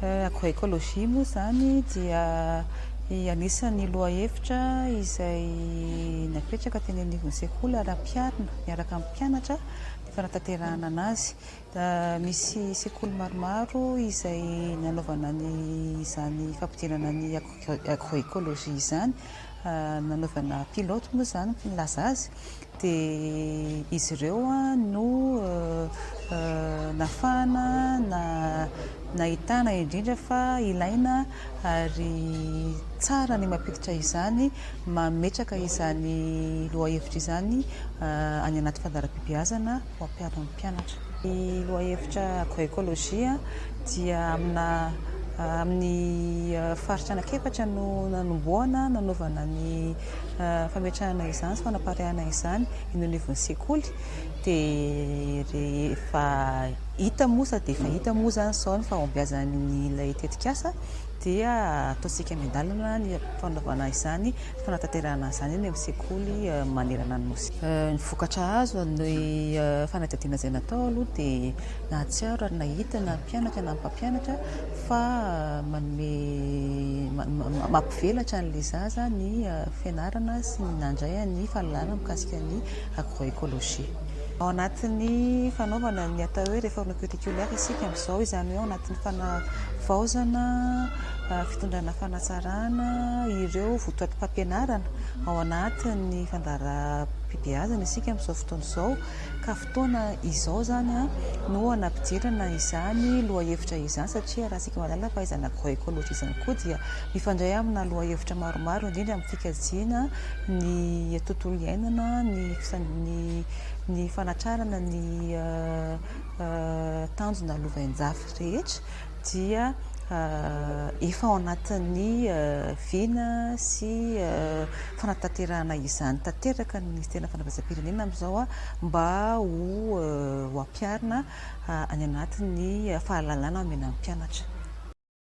Agroekôlôzia moa zany dia anisan'ny lohahevitra izay napetraka teny anivon'ny sekoly ary ampiarina miaraka amin'ny mpianatra ny fanatanterahana anazy. Misy sekoly maromaro izay nanaovana izany fampidinana ny agroekôlôzia izany, nanaovana pilote moa zany filaza azy, dia izy ireo no nafana nahitana indrindra fa ilaina ary tsara ny mampiditra izany, mametraka izany lohahevitra izany any anaty fandaharam-pibeazana ho ampiarina amin'ny mpianatra. Ny lohahevitra agroekôlôzia dia amin'ny faritra anankiefatra no nanomboana nanaovana ny fametrahana izany sy fanapaharihana izany eny anivon'ny sekoly, dia rehefa hita moa zany izao ny fahombiazan'ny ilay tetikasa dia ataontsika any an-dalana ny fanaovana izany fanatanterahana izany eny amin'ny sekoly manerana ny nosy. Ny vokatra azo ny fanadihadiana izay natao aloha dia nahatsiaro ary nahita na mpianatra na mpampianatra fa mampivelatra an'ilay zaza ny fianarana sy nandray ny fahalalana mikasika ny agroekôlôzia. Ao anatin'ny fanaovana ny atao hoe réforme curriculaire isika amin'izao, izany hoe ao anatin'ny fanavaozana fitondrana fanatsarana ireo votoatim-pampianarana ao anatin'ny fandaharam-pibeazana isika amin'izao fotoana izao, ka fotoana izao zany no anampidirana izany lohahevitra izany, satria raha isika mahalala fa izany agroekôlôzia izany koa dia mifandray amina lohahevitra maromaro indrindra amin'ny fikajiana ny tontolo iainana, ny fanatrarana ny tanjona lovain-jafy rehetra dia efa ao anatin'ny viana sy fanatanterahana izany. Tanteraka ny ministerina fanavaozam-pirenena amin'izao mba ho ampiarina any anatin'ny fahalalana omena amin'ny mpianatra.